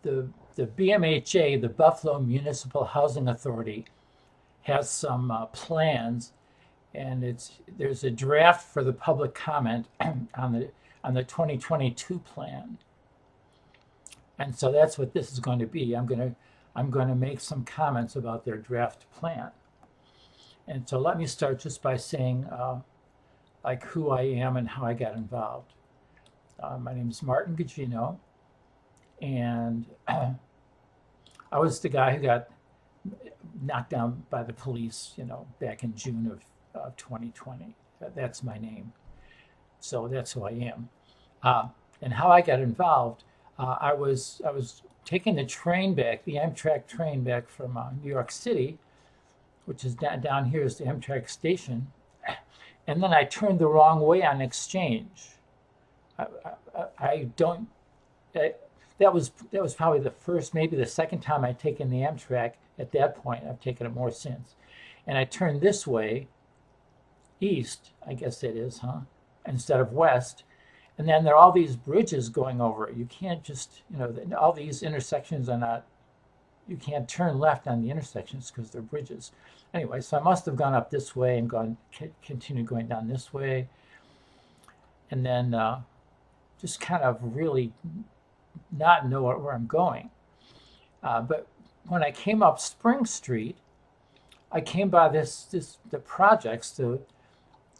The BMHA, the Buffalo Municipal Housing Authority, has some plans, and there's a draft for the public comment on the 2022 plan. And so that's what this is going to be. I'm going to make some comments about their draft plan. And so let me start just by saying like who I am and how I got involved. My name is Martin Gugino, and I was the guy who got knocked down by the police, back in June of 2020. That's my name. So that's who I am. And how I got involved, I was taking the train back, the Amtrak train back from New York City, which is down here is the Amtrak station, and then I turned the wrong way on Exchange. That was probably the first, maybe the second time I'd taken the Amtrak. At that point, I've taken it more since. And I turned this way, east, I guess it is, instead of west. And then there are all these bridges going over it. You can't just, all these intersections are not, you can't turn left on the intersections because they're bridges. Anyway, so I must have gone up this way and continued going down this way. And then just kind of really not know where I'm going. But when I came up Spring Street, I came by the projects, the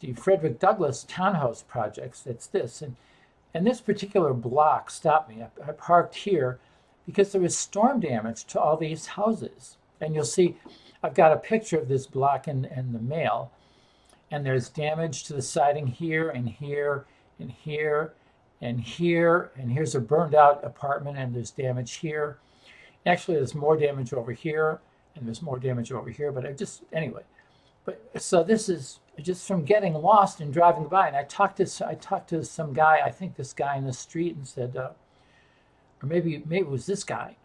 Fredrick Douglas townhouse projects. It's this. And this particular block stopped me. I parked here because there was storm damage to all these houses. And you'll see, I've got a picture of this block in the mail. And there's damage to the siding here and here and here and here. And here's a burned out apartment, and there's damage here. Actually, there's more damage over here, and there's more damage over here. But anyway. But so this is just from getting lost and driving by. And I talked to some guy, I think this guy in the street, and said, or maybe it was this guy,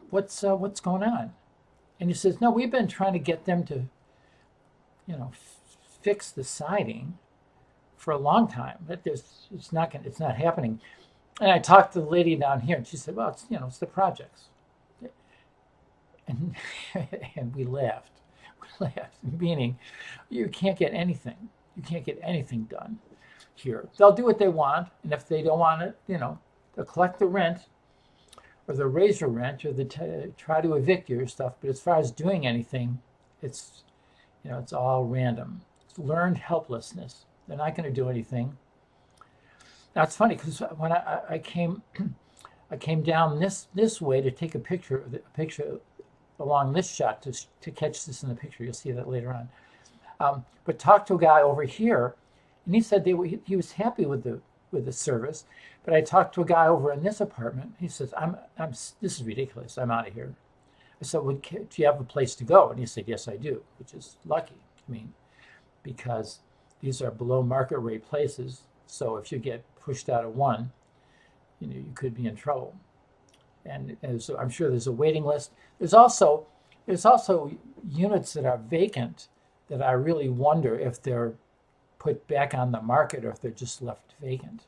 what's going on? And he says, no, we've been trying to get them to, fix the siding for a long time. But it's not happening. And I talked to the lady down here, and she said, well, it's the projects. And we laughed. Meaning, you can't get anything. You can't get anything done here. They'll do what they want, and if they don't want it, they'll collect the rent, or they'll raise your rent, or they try to evict your stuff. But as far as doing anything, it's all random. It's learned helplessness. They're not going to do anything. Now it's funny because when I came down this way to take a picture along this shot to catch this in the picture. You'll see that later on. But talked to a guy over here, and he said he was happy with the service. But I talked to a guy over in this apartment. He says, this is ridiculous. I'm out of here. I said, well, do you have a place to go? And he said, yes, I do, which is lucky. Because these are below market rate places. So if you get pushed out of one, you could be in trouble. And so I'm sure there's a waiting list. There's also units that are vacant that I really wonder if they're put back on the market or if they're just left vacant.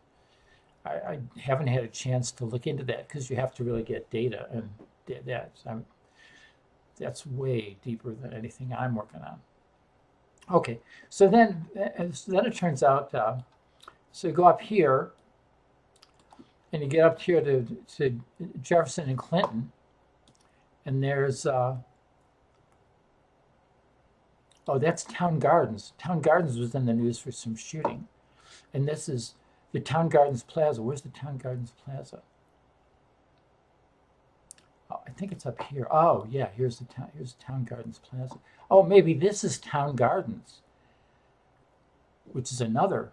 I haven't had a chance to look into that because you have to really get data, and that's way deeper than anything I'm working on. Okay, so then it turns out, so you go up here, and you get up here to Jefferson and Clinton, and there's, that's Town Gardens. Town Gardens was in the news for some shooting. And this is the Town Gardens Plaza. Where's the Town Gardens Plaza? Oh, I think it's up here. Oh, yeah, here's Town Gardens Plaza. Oh, maybe this is Town Gardens, which is another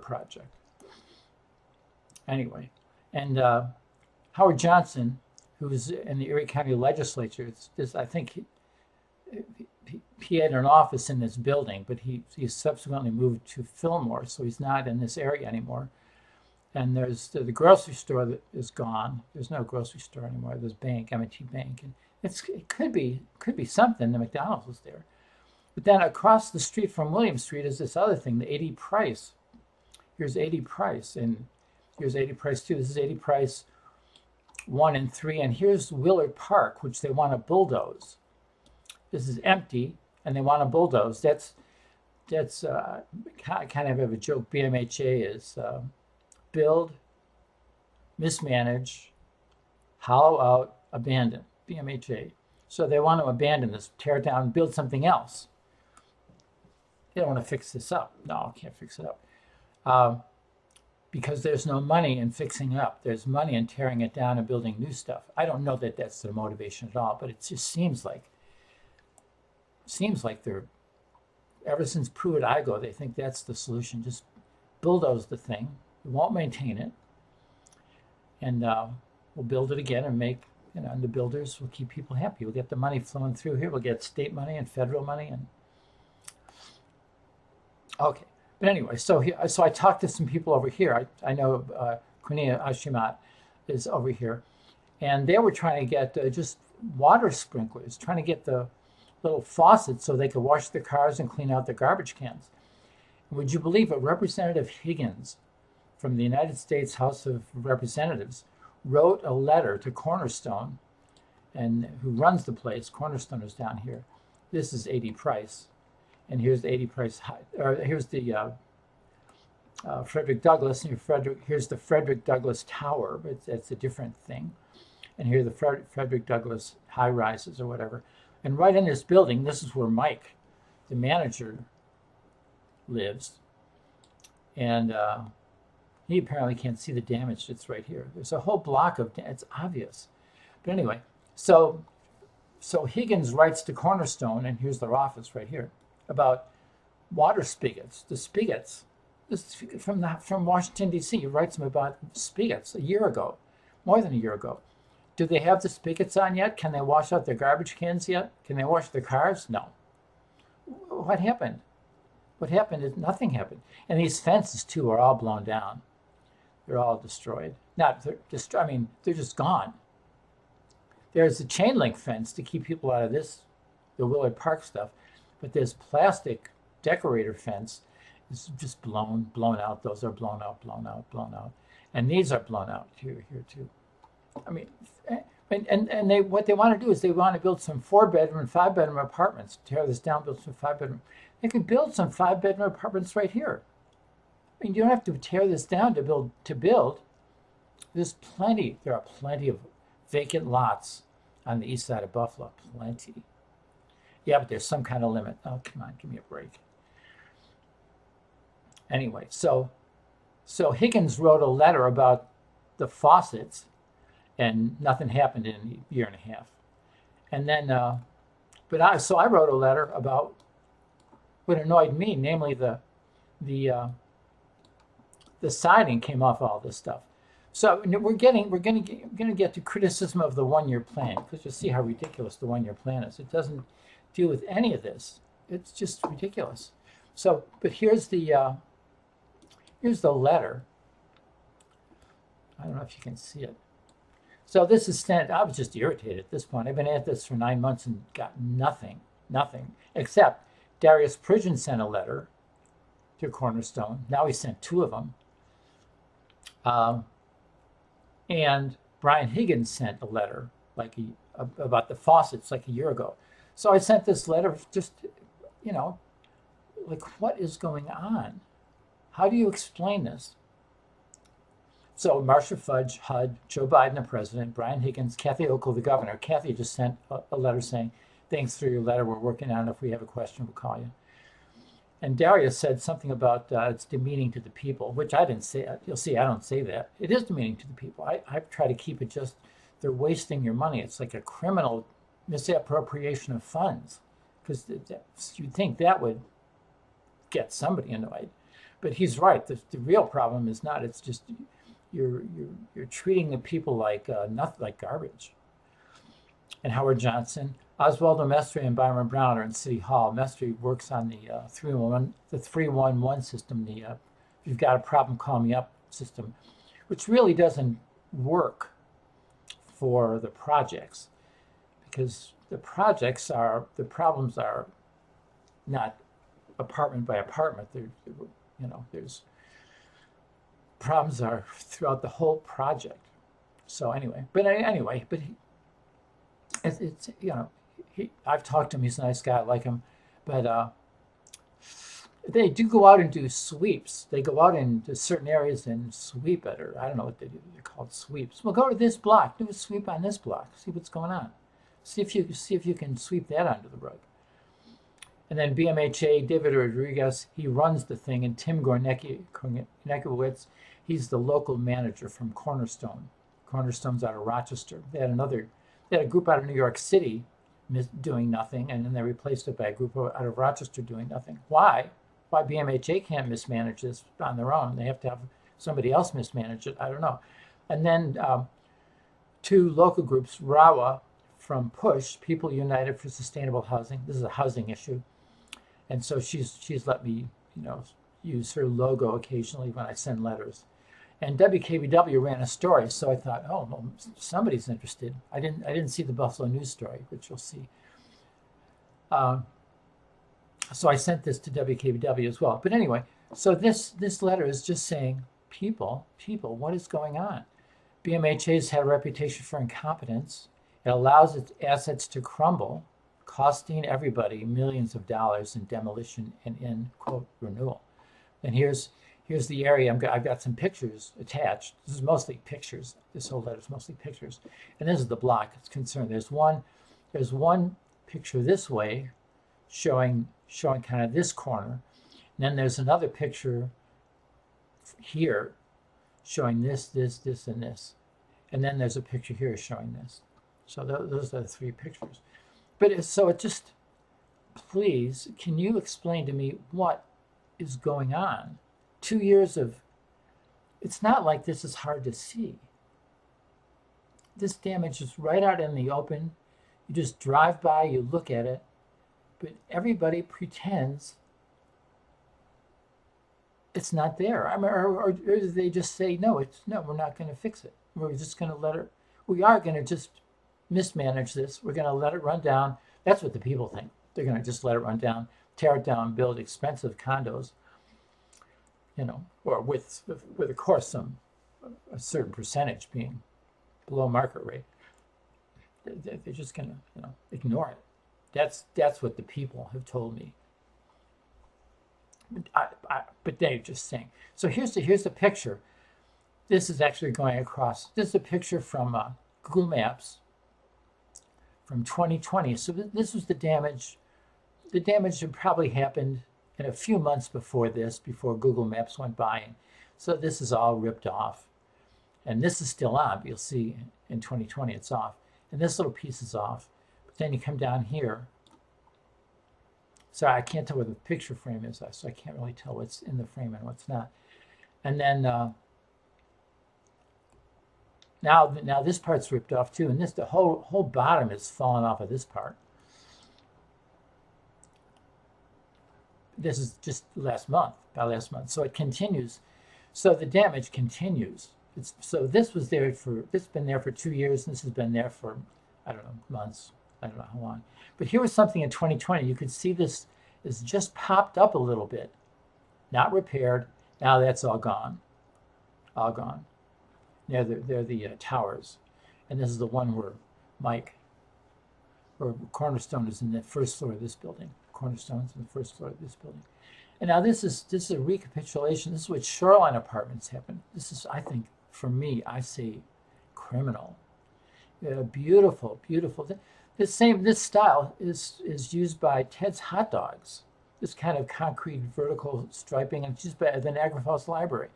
project. Anyway, and Howard Johnson, who was in the Erie County Legislature, I think he had an office in this building, but he subsequently moved to Fillmore, so he's not in this area anymore. And there's the grocery store that is gone. There's no grocery store anymore. There's M&T Bank, and it could be something. The McDonald's was there, but then across the street from William Street is this other thing, the 80 Price. Here's 80 Price, and here's 80 Price too. This is 80 Price 1 and 3. And here's Willard Park, which they want to bulldoze. This is empty, and they want to bulldoze. That's kind of a joke. BMHA is build, mismanage, hollow out, abandon. BMHA. So they want to abandon this, tear it down, and build something else. They don't want to fix this up. No, I can't fix it up. Because there's no money in fixing it up. There's money in tearing it down and building new stuff. I don't know that that's their motivation at all, but it just seems like they're, ever since Pruitt-Igoe, they think that's the solution. Just bulldoze the thing. We won't maintain it. And we'll build it again and make, and the builders will keep people happy. We'll get the money flowing through here. We'll get state money and federal money. And okay. But anyway, so I talked to some people over here. I know Kunia Ashimat is over here. And they were trying to get just water sprinklers, trying to get the little faucets so they could wash their cars and clean out their garbage cans. And would you believe it? Representative Higgins from the United States House of Representatives wrote a letter to Cornerstone, and who runs the place. Cornerstone is down here. This is A.D. Price. And here's the A.D. Price, here's the Fredrick Douglas, and here's the Fredrick Douglas Tower, but it's a different thing. And here are the Fredrick Douglas high rises or whatever. And right in this building, this is where Mike, the manager, lives. And he apparently can't see the damage that's right here. There's a whole block of, it's obvious. But anyway, so Higgins writes to Cornerstone, and here's their office right here, about water spigots. The spigots, this is from Washington, D.C. He writes them about spigots a year ago, more than a year ago. Do they have the spigots on yet? Can they wash out their garbage cans yet? Can they wash their cars? No. What happened? What happened is nothing happened. And these fences, too, are all blown down. They're all destroyed. They're just gone. There's a chain link fence to keep people out of this, the Willard Park stuff. But this plastic decorator fence is just blown out. Those are blown out. And these are blown out here too. I mean, and they what they want to do is they want to build some 4-bedroom, 5-bedroom apartments. Tear this down, build some 5-bedroom. They could build some 5-bedroom apartments right here. I mean, you don't have to tear this down to build. There are plenty of vacant lots on the east side of Buffalo. Plenty. Yeah, but there's some kind of limit. Oh, come on, give me a break. Anyway, so Higgins wrote a letter about the faucets, and nothing happened in a year and a half. And then, I wrote a letter about what annoyed me, namely the siding came off all this stuff. So we're going to get to criticism of the one-year plan, because you'll see how ridiculous the one-year plan is. It doesn't deal with any of this. It's just ridiculous. So, but here's the letter. I don't know if you can see it. So this is sent. I was just irritated at this point. I've been at this for 9 months and got nothing, except Darius Pridgeon sent a letter to Cornerstone. Now he sent 2 of them. And Brian Higgins sent a letter about the faucets like a year ago. So I sent this letter just, what is going on? How do you explain this? So Marcia Fudge, HUD, Joe Biden, the president, Brian Higgins, Kathy Hochul, the governor. Kathy just sent a letter saying, thanks for your letter. We're working on it. If we have a question, we'll call you. And Darius said something about it's demeaning to the people, which I didn't say. You'll see, I don't say that. It is demeaning to the people. I try to keep it just, they're wasting your money. It's like a criminal misappropriation of funds, because you'd think that would get somebody annoyed. But he's right. The real problem is not. It's just you're treating the people like nothing, like garbage. And Howard Johnson, Oswaldo Mestre, and Byron Brown are in City Hall. Mestre works on the 311 system. If you've got a problem, call me up system, which really doesn't work for the projects, because the problems are not apartment by apartment. There's problems are throughout the whole project. So anyway, but it's you know, I've talked to him. He's a nice guy. I like him, but they do go out and do sweeps. They go out into certain areas and sweep it, or I don't know what they do. They're called sweeps. Well, go to this block. Do a sweep on this block. See what's going on. See if you can sweep that under the rug. And then BMHA, David Rodriguez, he runs the thing, and Tim Gorniewicz, he's the local manager from Cornerstone. Cornerstone's out of Rochester. They had a group out of New York City doing nothing, and then they replaced it by a group out of Rochester doing nothing. Why? Why BMHA can't mismanage this on their own? They have to have somebody else mismanage it. I don't know. And then two local groups, RAWA from PUSH, People United for Sustainable Housing. This is a housing issue. And so she's let me, use her logo occasionally when I send letters. And WKBW ran a story, so I thought, oh, well, somebody's interested. I didn't see the Buffalo News story, which you'll see. So I sent this to WKBW as well. But anyway, so this letter is just saying, people, what is going on? BMHA's had a reputation for incompetence. It allows its assets to crumble, costing everybody millions of dollars in demolition and in, quote, renewal. And here's the area. I've got some pictures attached. This is mostly pictures. This whole letter is mostly pictures. And this is the block it's concerned. There's one picture this way showing kind of this corner. And then there's another picture here showing this, and this. And then there's a picture here showing this. So those are the three pictures. But it just, please, can you explain to me what is going on? 2 years of, it's not like this is hard to see. This damage is right out in the open. You just drive by, you look at it, but everybody pretends it's not there. Or do they just say, no, we're not going to fix it. We're just going to we are going to just mismanage this. We're going to let it run down. That's what the people think. They're going to just let it run down, tear it down, build expensive condos, or with of course a certain percentage being below market rate. They're just going to ignore it. That's what the people have told me. But they're just saying. So here's the picture. This is actually going across. This is a picture from Google Maps from 2020. So this was the damage. The damage had probably happened in a few months before this, before Google Maps went by. And so this is all ripped off. And this is still on. You'll see in 2020 it's off. And this little piece is off. But then you come down here. Sorry, I can't tell where the picture frame is, so I can't really tell what's in the frame and what's not. And then now this part's ripped off too, and the whole bottom is fallen off of this part. This is just about last month. So it continues. So the damage continues. So this was there it's been there for 2 years, and this has been there for, I don't know, months. I don't know how long. But here was something in 2020. You could see this is just popped up a little bit, not repaired. Now that's all gone. All gone. They're the towers. And this is the one where Cornerstone is in the first floor of this building. Cornerstone's in the first floor of this building. And now this is a recapitulation. This is what Shoreline Apartments happened. This is, I think, for me, I say criminal. Beautiful, beautiful. This style is used by Ted's Hot Dogs. This kind of concrete vertical striping, and it's used by the Niagara Falls Library.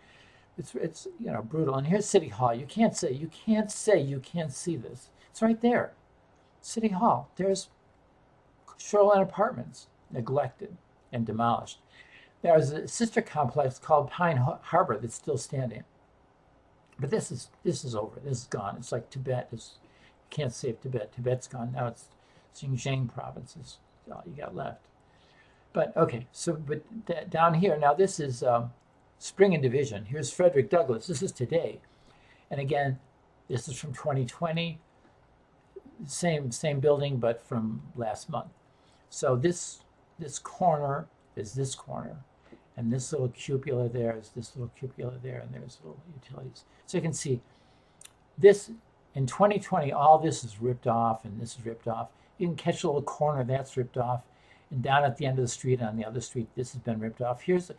It's brutal. And here's City Hall. You can't say you can't see this. It's right there. City Hall. There's Shoreline Apartments, neglected and demolished. There's a sister complex called Pine Harbor that's still standing. But this is over. This is gone. It's like Tibet is. You can't save Tibet. Tibet's gone. Now it's Xinjiang province is all you got left. But okay, but down here, now this is Spring and Division. Here's Fredrick Douglas. This is today. And again, this is from 2020. Same building, but from last month. So this corner is this corner. And this little cupola there is this little cupola there, and there's little utilities. So you can see this in 2020, all this is ripped off and this is ripped off. You can catch a little corner that's ripped off, and down at the end of the street on the other street, this has been ripped off. Here's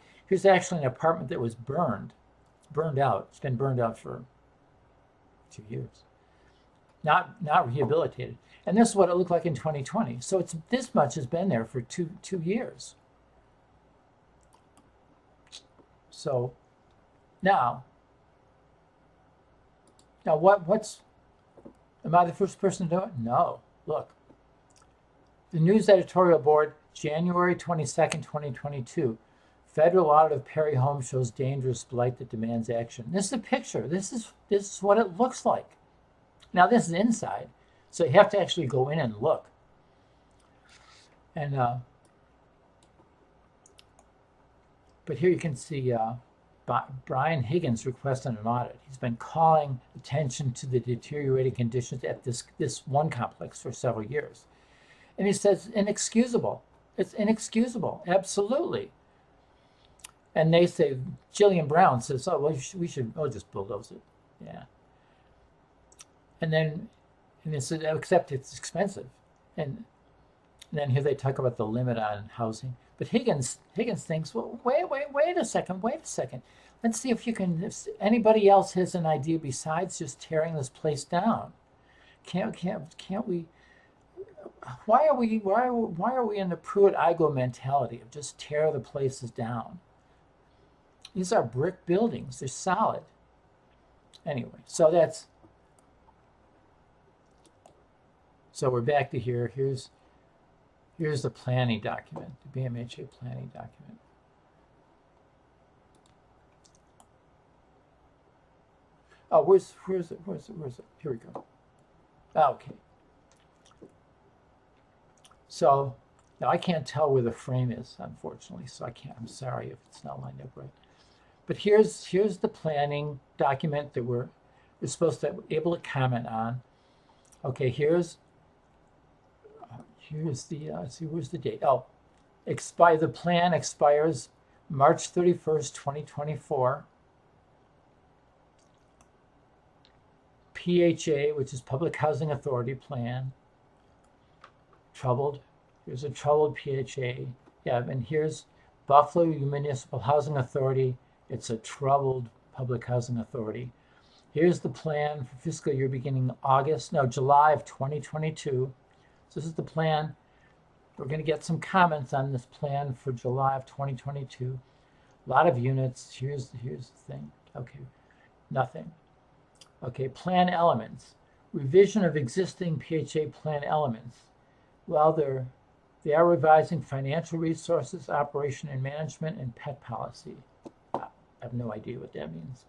actually an apartment that was burned out. It's been burned out for 2 years, not rehabilitated. And this is what it looked like in 2020. So it's this much has been there for two years. So now what's, am I the first person to do it? No. Look, the News Editorial Board, January 22nd, 2022. Federal audit of Perry home shows dangerous blight that demands action. This is a picture. This is what it looks like. Now this is inside, so you have to actually go in and look. And but here you can see Brian Higgins requesting an audit. He's been calling attention to the deteriorating conditions at this one complex for several years, and he says inexcusable. It's inexcusable, absolutely. And they say, Jillian Brown says, oh, well, we should just bulldoze it. Yeah. And then, except it's expensive. And then here they talk about the limit on housing. But Higgins thinks, well, wait a second. Let's see if anybody else has an idea besides just tearing this place down. Can't we? Why are we in the Pruitt-Igoe mentality of just tear the places down? These are brick buildings. They're solid. Anyway, so we're back to here. Here's the planning document, the BMHA planning document. Oh, where's it? Here we go. Okay. So now I can't tell where the frame is, unfortunately, so I'm sorry if it's not lined up right. But here's the planning document that we're supposed to be able to comment on. Okay, here's the let's see, where's the date? Oh, the plan expires March 31st, 2024. PHA, which is Public Housing Authority plan. Troubled. Here's a troubled PHA. Yeah, and here's Buffalo Municipal Housing Authority. It's a troubled public housing authority. Here's the plan for fiscal year beginning July of 2022. So this is the plan. We're going to get some comments on this plan for July of 2022. A lot of units. Here's the thing. Okay, nothing. Okay, plan elements. Revision of existing PHA plan elements. Well, they are revising financial resources, operation and management, and pet policy. I have no idea what that means.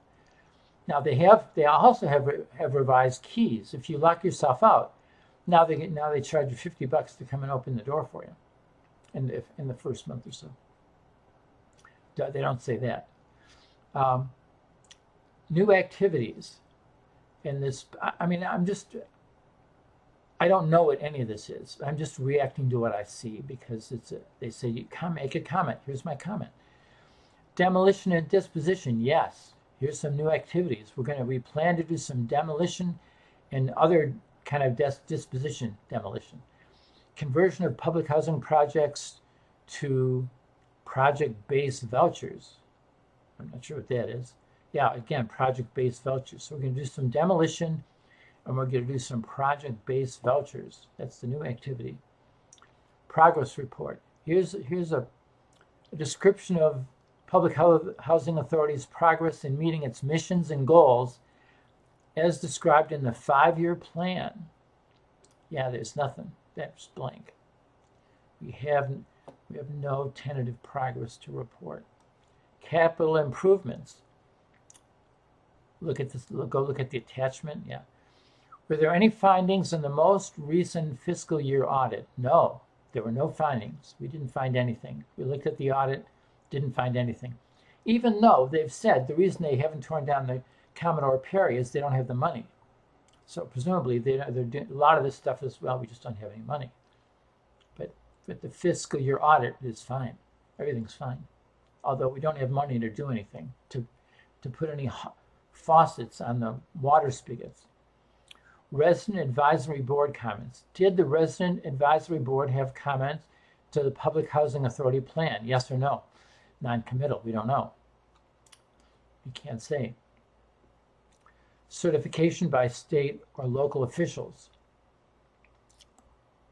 Now they also have revised keys. If you lock yourself out, now they charge you $50 to come and open the door for you, in the first month or so. They don't say that. New activities. In this, I don't know what any of this is. I'm just reacting to what I see because they say you make a comment. Here's my comment. Demolition and disposition, yes. Here's some new activities. We plan to do some demolition and other kind of disposition demolition. Conversion of public housing projects to project-based vouchers. I'm not sure what that is. Yeah, again, project-based vouchers. So we're going to do some demolition and we're going to do some project-based vouchers. That's the new activity. Progress report. Here's a description of Public Housing Authority's progress in meeting its missions and goals as described in the 5-year plan. Yeah, there's nothing. That's blank. We have no tentative progress to report. Capital improvements. Look at this. Go look at the attachment. Yeah. Were there any findings in the most recent fiscal year audit? No, there were no findings. We didn't find anything. We looked at the audit. Didn't find anything. Even though they've said the reason they haven't torn down the Commodore Perry is they don't have the money. So presumably they're doing a lot of this stuff as well. We just don't have any money. But the fiscal year audit is fine. Everything's fine. Although we don't have money to do anything, to put any faucets on the water spigots. Resident Advisory Board comments. Did the Resident Advisory Board have comments to the Public Housing Authority plan? Yes or no? Non-committal, we don't know. You can't say. Certification by state or local officials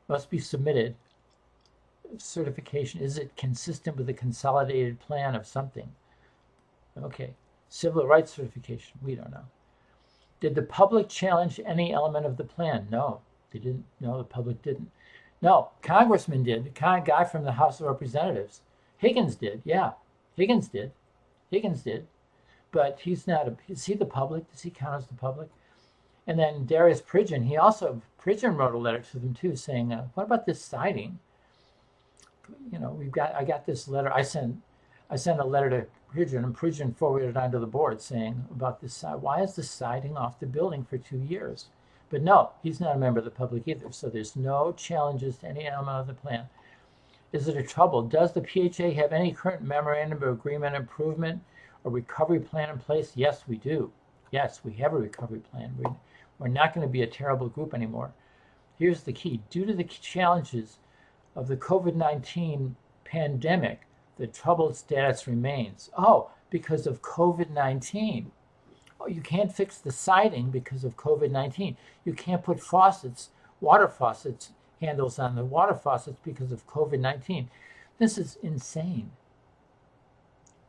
must be submitted. Certification, is it consistent with the consolidated plan of something? Okay. Civil rights certification, we don't know. Did the public challenge any element of the plan? No, they didn't. No, the public didn't. No, congressman did. The guy from the House of Representatives. Higgins did, yeah. Higgins did. But he's not, is he the public? Does he count as the public? And then Darius Pridgeon, Pridgeon wrote a letter to them too saying, what about this siding? You know, I got this letter. I sent a letter to Pridgeon, and Pridgeon forwarded it onto the board saying about this side. Why is the siding off the building for 2 years? But no, he's not a member of the public either. So there's no challenges to any element of the plan. Is it a trouble? Does the PHA have any current memorandum of agreement improvement or recovery plan in place? Yes, we do. Yes, we have a recovery plan. We're not going to be a terrible group anymore. Here's the key. Due to the challenges of the COVID-19 pandemic, the troubled status remains. Oh, because of COVID-19. Oh, you can't fix the siding because of COVID-19. You can't put water faucets, handles on the water faucets because of COVID-19. This is insane.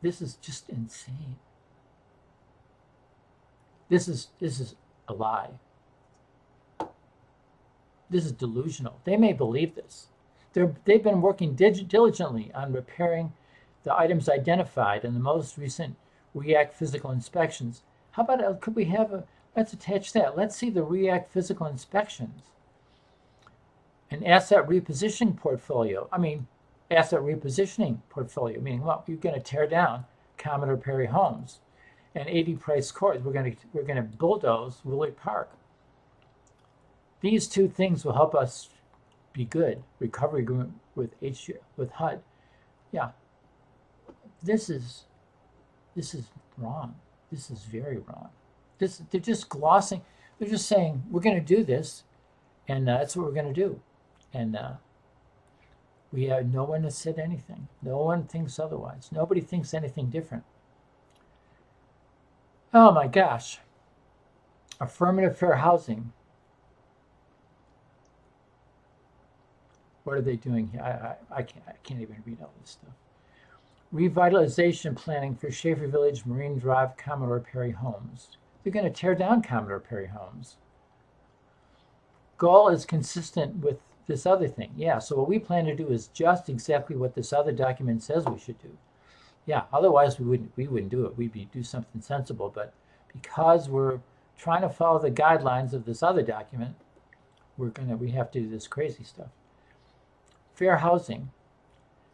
This is just insane. This is a lie. This is delusional. They may believe this. They've been working diligently on repairing the items identified in the most recent REACT physical inspections. How about, could we have let's attach that. Let's see the REACT physical inspections. An asset repositioning portfolio. Asset repositioning portfolio, meaning, well, you're going to tear down Commodore Perry Homes and 80 Price Court. We're going to bulldoze Willard Park. These two things will help us be good. Recovery agreement with HUD. Yeah. This is wrong. This is very wrong. They're just glossing. They're just saying we're going to do this, and that's what we're going to do. And we have no one has said anything. No one thinks otherwise. Nobody thinks anything different. Oh my gosh. Affirmative fair housing. What are they doing here? I can't even read all this stuff. Revitalization planning for Schaefer Village, Marine Drive, Commodore Perry Homes. They're going to tear down Commodore Perry Homes. Goal is consistent with this other thing. Yeah, so what we plan to do is just exactly what this other document says we should do. Yeah, otherwise we wouldn't do it. We'd do something sensible. But because we're trying to follow the guidelines of this other document, we have to do this crazy stuff. Fair housing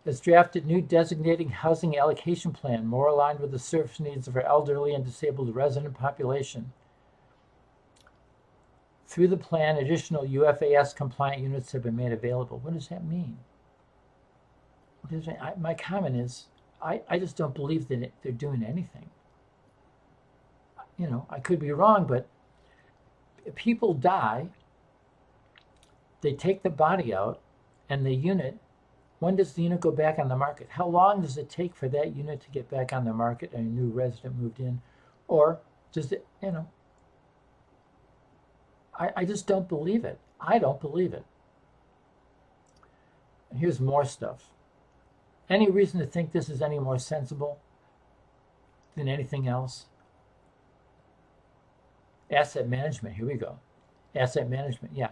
has drafted new designating housing allocation plan more aligned with the service needs of our elderly and disabled resident population. Through the plan, additional UFAS compliant units have been made available. What does that mean? My comment is, I just don't believe that they're doing anything. I could be wrong, but people die, they take the body out, and the unit, when does the unit go back on the market? How long does it take for that unit to get back on the market and a new resident moved in? Or does it, I just don't believe it. I don't believe it. And here's more stuff. Any reason to think this is any more sensible than anything else? Asset management, here we go. Asset management, yeah.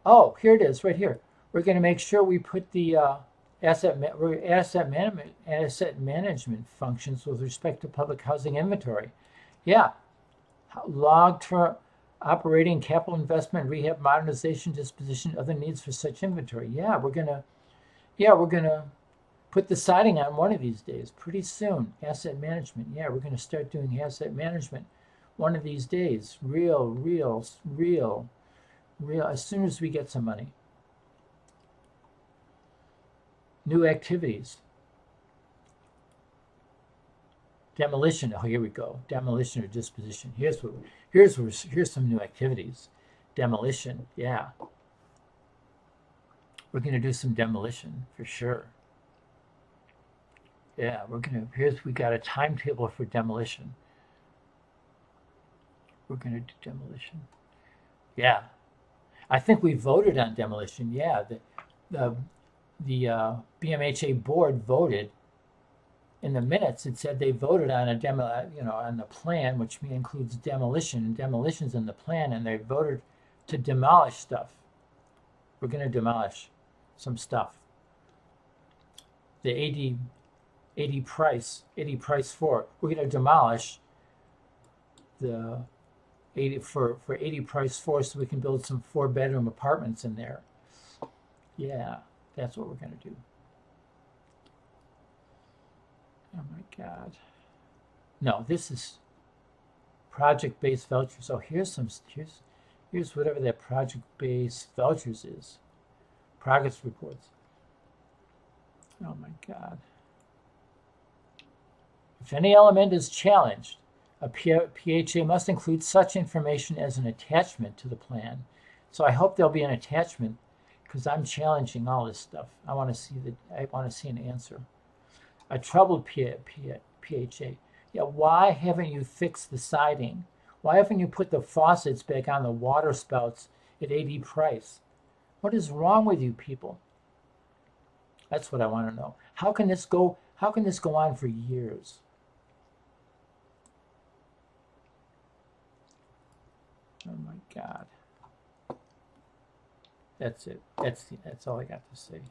Oh, here it is, right here. We're going to make sure we put the asset management functions with respect to public housing inventory. Yeah, long-term operating capital investment, rehab, modernization, disposition, other needs for such inventory. Yeah, we're gonna put the siding on one of these days, pretty soon. Asset management. Yeah, we're gonna start doing asset management one of these days. Real. As soon as we get some money. New activities. Demolition. Oh, here we go. Demolition or disposition. Here's some new activities. Demolition, yeah. We're going to do some demolition for sure. Yeah, we got a timetable for demolition. We're going to do demolition. Yeah. I think we voted on demolition. Yeah. The BMHA board voted in the minutes. It said they voted on on the plan, which includes demolition. And demolition's in the plan, and they voted to demolish stuff. We're going to demolish some stuff. The AD Price 4. We're going to demolish the 80 for 80 Price 4 so we can build some 4-bedroom apartments in there. Yeah, that's what we're going to do. Oh my God. No, this is project-based vouchers. So here's whatever that project-based vouchers is. Progress reports. Oh my God. If any element is challenged, a PHA must include such information as an attachment to the plan. So I hope there'll be an attachment because I'm challenging all this stuff. I want to see an answer. A troubled PHA. Yeah, why haven't you fixed the siding? Why haven't you put the faucets back on the water spouts at AD Price? What is wrong with you people? That's what I want to know. How can this go on for years? Oh my God. That's it. That's all I got to say.